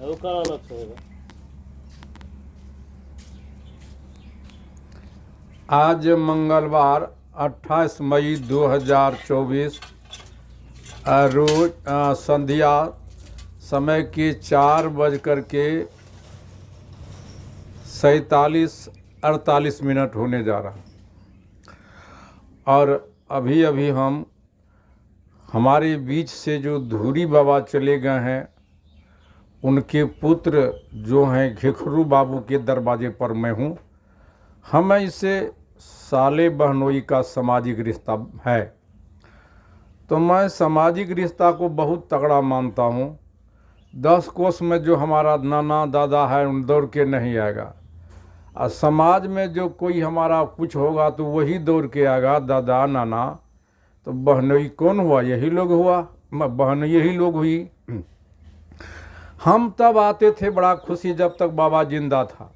वो कहाँ अलग से होगा। आज मंगलवार 28 मई 2024 रोज संध्या समय के 4:47-48 होने जा रहा। और अभी अभी हमारे बीच से जो धूरी बाबा चले गए हैं, उनके पुत्र जो हैं घेखरू बाबू के दरवाजे पर मैं हूँ। हमें इससे साले बहनोई का सामाजिक रिश्ता है, तो मैं सामाजिक रिश्ता को बहुत तगड़ा मानता हूँ। 10 कोस में जो हमारा नाना दादा है उन दौड़ के नहीं आएगा, और समाज में जो कोई हमारा कुछ होगा तो वही दौड़ के आएगा, दादा नाना। तो बहनोई कौन हुआ? यही लोग हुआ, बहन यही लोग हुई। हम तब आते थे बड़ा खुशी जब तक बाबा जिंदा था।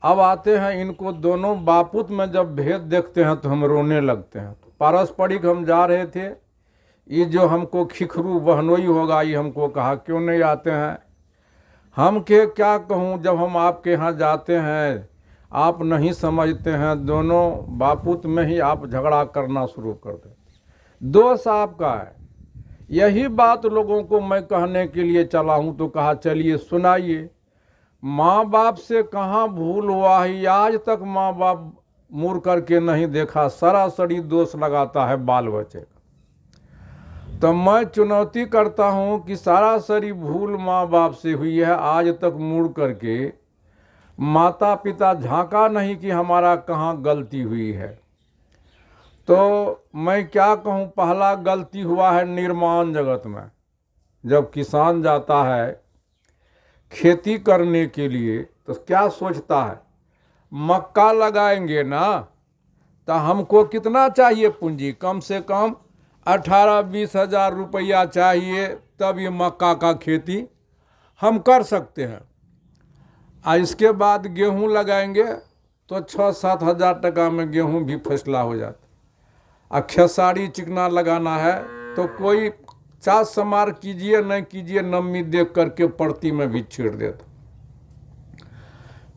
अब आते हैं इनको दोनों बापुत में जब भेद देखते हैं तो हम रोने लगते हैं। तो पारस्परिक हम जा रहे थे, ये जो हमको खिखरू बहनोई होगा ये हमको कहा क्यों नहीं आते हैं। हम के क्या कहूँ, जब हम आपके यहाँ जाते हैं आप नहीं समझते हैं, दोनों बापुत में ही आप झगड़ा करना शुरू कर देते। दोष आपका है। यही बात लोगों को मैं कहने के लिए चला हूँ, तो कहा चलिए सुनाइए। माँ बाप से कहाँ भूल हुआ है, आज तक माँ बाप मुड़ करके नहीं देखा, सरासरी दोष लगाता है बाल बच्चे का। तो मैं चुनौती करता हूँ कि सरासरी भूल माँ बाप से हुई है, आज तक मुड़ करके माता पिता झांका नहीं कि हमारा कहाँ गलती हुई है। तो मैं क्या कहूँ, पहला गलती हुआ है निर्माण जगत में। जब किसान जाता है खेती करने के लिए तो क्या सोचता है, मक्का लगाएंगे ना तो हमको कितना चाहिए पूंजी, कम से कम 18-20 हज़ार रुपया चाहिए, तब ये मक्का का खेती हम कर सकते हैं। इसके बाद गेहूं लगाएंगे तो 6-7 हज़ार टका में गेहूं भी फैसला हो जाता। खेसारी चिकना लगाना है तो कोई चास समार कीजिए नहीं कीजिए, नमी देख करके पड़ती में भी छेड़ देता।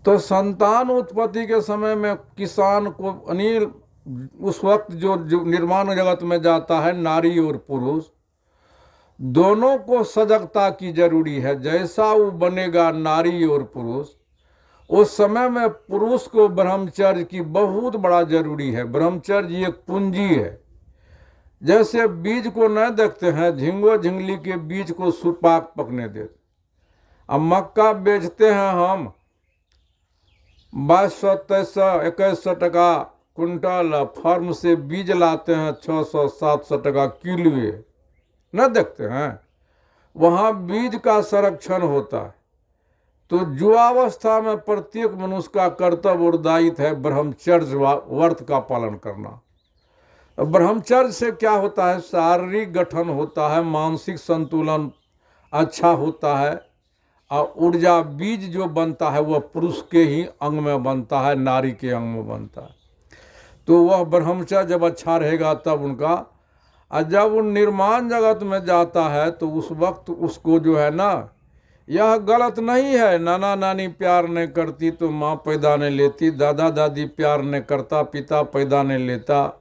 तो संतान उत्पत्ति के समय में किसान को अनिल उस वक्त जो निर्माण जगत में जाता है, नारी और पुरुष दोनों को सजगता की जरूरी है। जैसा वो बनेगा नारी और पुरुष, उस समय में पुरुष को ब्रह्मचर्य की बहुत बड़ा जरूरी है। ब्रह्मचर्य एक पूंजी है। जैसे बीज को न देखते हैं, झिंगो झिंगली के बीज को सुपाक पकने देते। अब मक्का बेचते हैं हम 2200, 2300, 2100 टका कुंटल, फार्म से बीज लाते हैं 600-700 टका किलो, न देखते हैं। वहाँ बीज का संरक्षण होता है। तो युवावस्था में प्रत्येक मनुष्य का कर्तव्य और दायित्व है ब्रह्मचर्य व्रत का पालन करना। ब्रह्मचर्य से क्या होता है, शारीरिक गठन होता है, मानसिक संतुलन अच्छा होता है, और ऊर्जा बीज जो बनता है वह पुरुष के ही अंग में बनता है, नारी के अंग में बनता है। तो वह ब्रह्मचर्य जब अच्छा रहेगा तब उनका, और जब वो निर्माण जगत में जाता है तो उस वक्त उसको जो है ना, यह गलत नहीं है, नाना नानी प्यार नहीं करती तो माँ पैदा नहीं लेती, दादा दादी प्यार नहीं करता पिता पैदा नहीं लेता,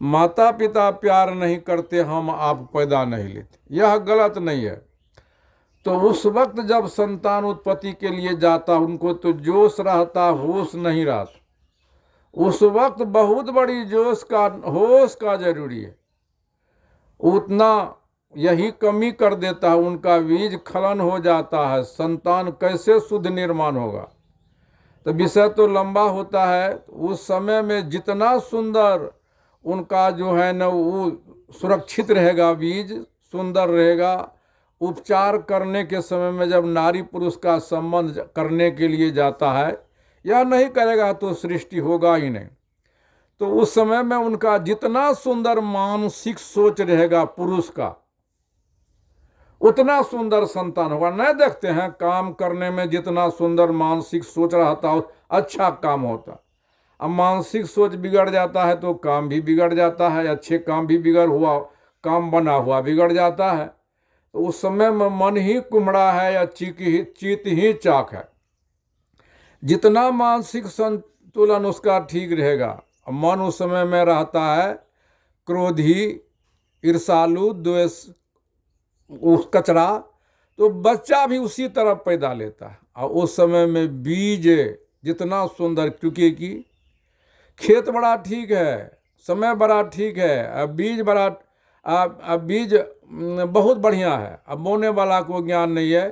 माता पिता प्यार नहीं करते हम आप पैदा नहीं लेते, यह गलत नहीं है। तो उस वक्त जब संतान उत्पत्ति के लिए जाता उनको तो जोश रहता, होश नहीं रहता। उस वक्त बहुत बड़ी होश का जरूरी है। उतना यही कमी कर देता है, उनका बीज खलन हो जाता है, संतान कैसे शुद्ध निर्माण होगा। तो विषय तो लंबा होता है। उस समय में जितना सुंदर उनका जो है न वो सुरक्षित रहेगा, बीज सुंदर रहेगा। उपचार करने के समय में जब नारी पुरुष का संबंध करने के लिए जाता है, यह नहीं करेगा तो सृष्टि होगा ही नहीं। तो उस समय में उनका जितना सुंदर मानसिक सोच रहेगा पुरुष का, उतना सुंदर संतान होगा। नहीं देखते हैं काम करने में जितना सुंदर मानसिक सोच रहता हो अच्छा काम होता। अब मानसिक सोच बिगड़ जाता है तो काम भी बिगड़ जाता है, अच्छे काम भी काम बना हुआ बिगड़ जाता है। तो उस समय में मन ही कुम्हड़ा है या चित ही चाक है। जितना मानसिक संतुलन उसका ठीक रहेगा, मन उस समय में रहता है क्रोधी, ईर्षालु, द्वेष, उस कचरा, तो बच्चा भी उसी तरह पैदा लेता है। और उस समय में बीज जितना सुंदर, क्योंकि कि खेत बड़ा ठीक है, समय बड़ा ठीक है, अब बीज बड़ा, अब बीज बहुत बढ़िया है, अब बोने वाला को ज्ञान नहीं है।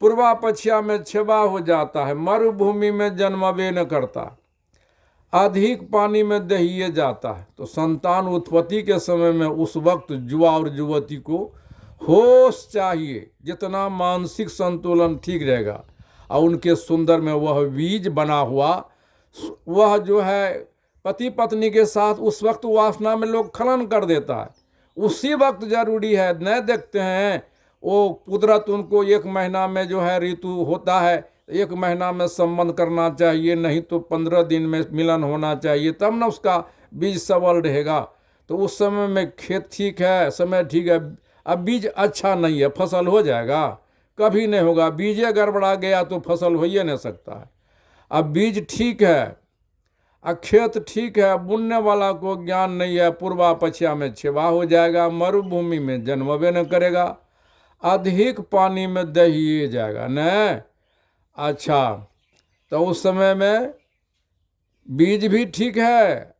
पूर्वा पछिया में छेबा हो जाता है, मरुभूमि में जन्मबे न करता, अधिक पानी में दहिए जाता है। तो संतान उत्पत्ति के समय में उस वक्त युवा और युवती को होश चाहिए, जितना मानसिक संतुलन ठीक रहेगा और उनके सुंदर में वह बीज बना हुआ, वह जो है पति पत्नी के साथ उस वक्त वासना में लोग खनन कर देता है, उसी वक्त जरूरी है। न देखते हैं वो कुदरत उनको 1 महीना में जो है ऋतु होता है, 1 महीना में संबंध करना चाहिए, नहीं तो 15 दिन में मिलन होना चाहिए, तब न उसका बीज सबल रहेगा। तो उस समय में खेत ठीक है, समय ठीक है, अब बीज अच्छा नहीं है, फसल हो जाएगा? कभी नहीं होगा। बीजे गड़बड़ा गया तो फसल हो ही नहीं सकता है। अब बीज ठीक है, खेत ठीक है, बुनने वाला को ज्ञान नहीं है, पूर्वा पछिया में छेवा हो जाएगा, मरुभूमि में जन्मबे न करेगा, अधिक पानी में दहिए जाएगा न। अच्छा, तो उस समय में बीज भी ठीक है,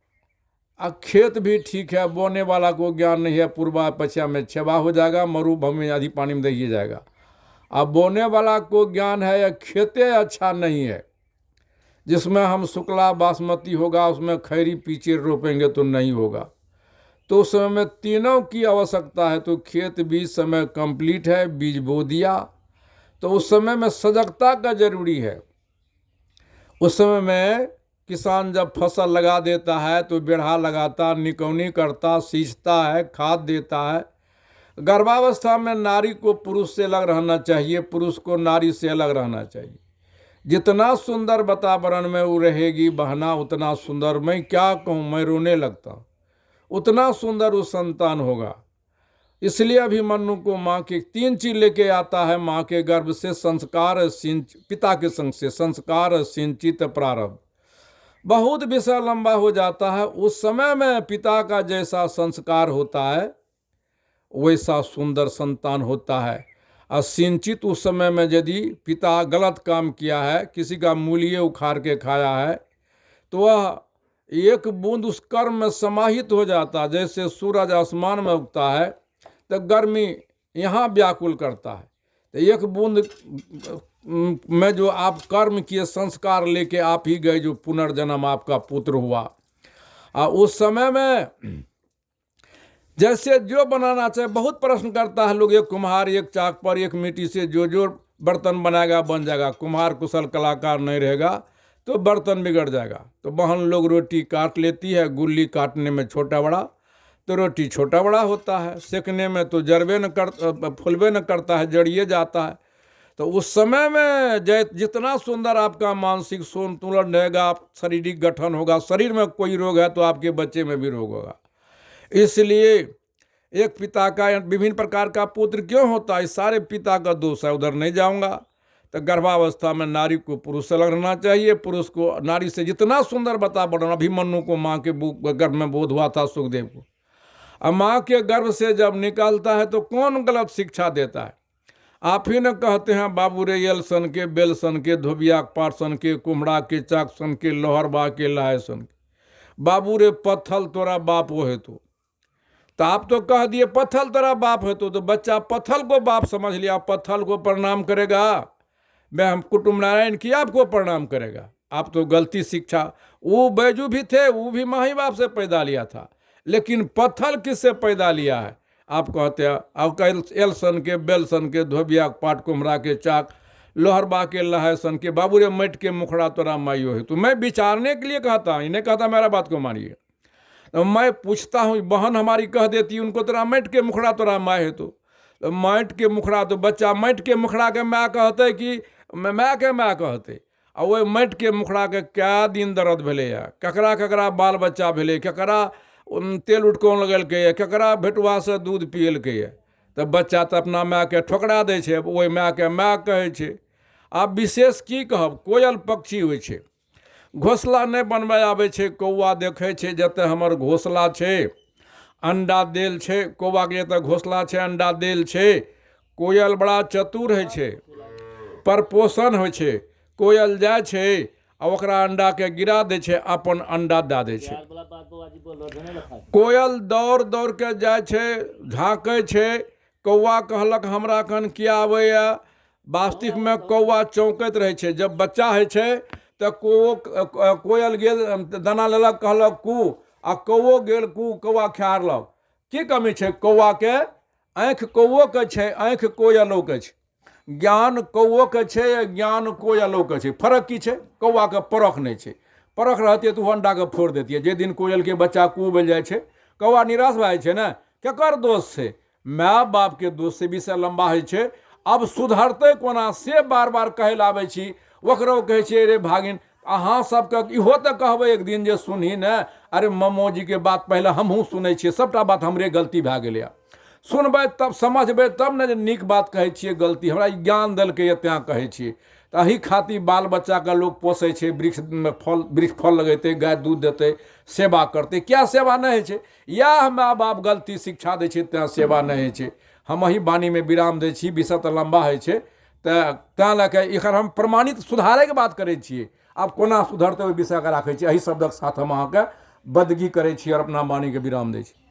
खेत भी ठीक है, बोने वाला को ज्ञान नहीं है, पूर्वा पछिया में छेवा हो जाएगा, मरुभूमि में अधिक पानी में दहिए जाएगा। अब बोने वाला को ज्ञान है या खेते अच्छा नहीं है, जिसमें हम शुक्ला बासमती होगा, उसमें खैरी पीछे रोपेंगे तो नहीं होगा। तो उस समय में तीनों की आवश्यकता है। तो खेत बीज समय कंप्लीट है, बीज बो दिया, तो उस समय में सजगता का जरूरी है। उस समय में किसान जब फसल लगा देता है तो बेढ़ा लगाता, निकौनी करता, सींचता है, खाद देता है। गर्भावस्था में नारी को पुरुष से अलग रहना चाहिए, पुरुष को नारी से अलग रहना चाहिए। जितना सुंदर वातावरण में वो रहेगी बहना, उतना सुंदर, मैं क्या कहूँ, मैं रोने लगता, उतना सुंदर वो संतान होगा। इसलिए अभिमन्यु को माँ के 3 चीज लेके आता है माँ के गर्भ से, संस्कार पिता के संग से संस्कार, सिंचित, प्रारब्ध। बहुत विषय लंबा हो जाता है। उस समय में पिता का जैसा संस्कार होता है वैसा सुंदर संतान होता है। और सिंचित, उस समय में यदि पिता गलत काम किया है, किसी का मूलिए उखाड़ के खाया है, तो वह एक बूंद उस कर्म में समाहित हो जाता। जैसे सूरज आसमान में उगता है तो गर्मी यहाँ व्याकुल करता है, तो एक बूंद में जो आप कर्म किए, संस्कार लेके आप ही गए, जो पुनर्जन्म आपका पुत्र हुआ। और उस समय में जैसे जो बनाना चाहिए, बहुत प्रश्न करता है लोग, एक कुम्हार एक चाक पर एक मिट्टी से जो बर्तन बनाएगा बन जाएगा, कुम्हार कुशल कलाकार नहीं रहेगा तो बर्तन बिगड़ जाएगा। तो बहन लोग रोटी काट लेती है, गुल्ली काटने में छोटा बड़ा, तो रोटी छोटा बड़ा होता है, सेकने में तो जरबे न कर, फुलबे न करता है, जड़िए जाता है। तो उस समय में जितना सुंदर आपका मानसिक संतुलन रहेगा, शारीरिक गठन होगा, शरीर में कोई रोग है तो आपके बच्चे में भी रोग होगा। इसलिए एक पिता का विभिन्न प्रकार का पुत्र क्यों होता है, सारे पिता का दोष है, उधर नहीं जाऊंगा। तो गर्भावस्था में नारी को पुरुष से अलग रहना चाहिए, पुरुष को नारी से। जितना सुंदर वातावरण, अभिमन्यु को माँ के गर्भ में बोध हुआ था, सुखदेव को। अब माँ के गर्भ से जब निकलता है तो कौन गलत शिक्षा देता है? आप ही न कहते हैं, बाबू रे यल सन के, बेल सन के, धोबिया पाट सन के, कुम्हड़ा के चाक सन के, लोहर बा के लाए सन के, बाबू रे पत्थल तोरा बाप वो है। तो आप तो कह दिए पत्थल तेरा बाप है, तो बच्चा पत्थल को बाप समझ लिया, पत्थल को प्रणाम करेगा। मैं हम कुटुंब नारायण की आपको प्रणाम करेगा। आप तो गलती शिक्षा। वो बैजू भी थे, वो भी माही बाप से पैदा लिया था, लेकिन पत्थल किससे पैदा लिया है? आप कहते हैं अब एल सन के, बेल सन के, धोबिया पाट, कुम्हड़ा के चाक, लोहरबा के लहे सन के, बाबू रे मट के मुखड़ा तोरा माइयो है। तो मैं विचारने के लिए कहता हूँ, इन्हें कहता मेरा बात को मानिए। तो मैं पूछता हूँ, बहन हमारी कह देती उनको तोरा मट के मुखड़ा तोरा माँ है। तो मट के मुखड़ा, तो बच्चा मट के मुखड़ा के माँ कहते कि माँ के माँ कहते, और वही मट के मुखड़ा के क्या दिन दर्द भेले है, ककरा ककरा बाल बच्चा भेले, ककरा तेल उठकोन लगल के, ककरा भेटुआ से दूध पियल के। तऽ बच्चा तऽ अपना मायके ठोकरा दै छै, ओहि मायके माय कहै छै। आब विशेष की कहब, कोयल पक्षी होइ छै, घोसला नहि बनबय आबै छै। कौआ देखै छै जतऽ हमर घोसला छै, अंडा देल छै, कौआके जतऽ घोसला छै अंडा देल छै। कोयल बड़ा चतुर होइ छै, परपोषण होइ छै। कोयल जाइ छै आ ओकरा अंडाके गिरा दै छै, अपन अंडा दए दै छै। कोयल दौड़ दौड़ के जाइ छै, झाँकै छै। कौआ कहलक हमरा कन किया आबैया। वास्तविकमे कौआ चौंकैत रहै छै। जब बच्चा होइ छै तऽ कोयल गेल दाना लेलक, कहलक कू, आ कौओ गेल कू, कौआ खारलक। की कमी छै कौआके? आँखि कौओके छै, आँखि कोयलोके छै। ज्ञान कौओके छै, ज्ञान कोयलोके छै। फर्क की छै? कौआके परख नहि छै। परख रहतियै तऽ ओ अंडाके फोड़ देतियै। जे दिन कोयलके बच्चा कू बनि जाइ छै, कौआ निराश भए जाइ छै ने। केकर दोष छै? माय बापके दोष से। विषय लंबा होइ छै। अब सुधरतै कोना से बार बार कहै लए आबै छी। ओकरो कहै छियै रे भागिन, अहाँ सबके इहो तऽ कहबै एक दिन जे सुनही ने, अरे ममोजीके बात पहिले हमहूँ सुनै छियै, सबटा बात हमरे गलती भए गेलै। सुनबै तब समझबै तब ने जे नीक बात कहै छियै गलती। हमरा ई ज्ञान देलकैए तेँ कहै छियै। तऽ एही खातिर बाल बच्चाके लोक पोसै छै, वृक्ष फल लगेतै, गाय दूध देतै, सेवा करतै। क्या सेवा नहि होइ छै? इएह माय बाप गलती शिक्षा दै छै, तेँ सेवा नहि होइ छै। हम एही वाणीमे विराम दै छी। विषय तऽ लम्बा होइ छै, तऽ तेँ लऽ कऽ एकर हम प्रमाणित सुधारैके बात करै छियै। आब कोना सुधरतै ओहि विषयके राखै छी। एही शब्दक साथ हम अहाँके बदगी करै छी और अपना वाणीके विराम दै छी।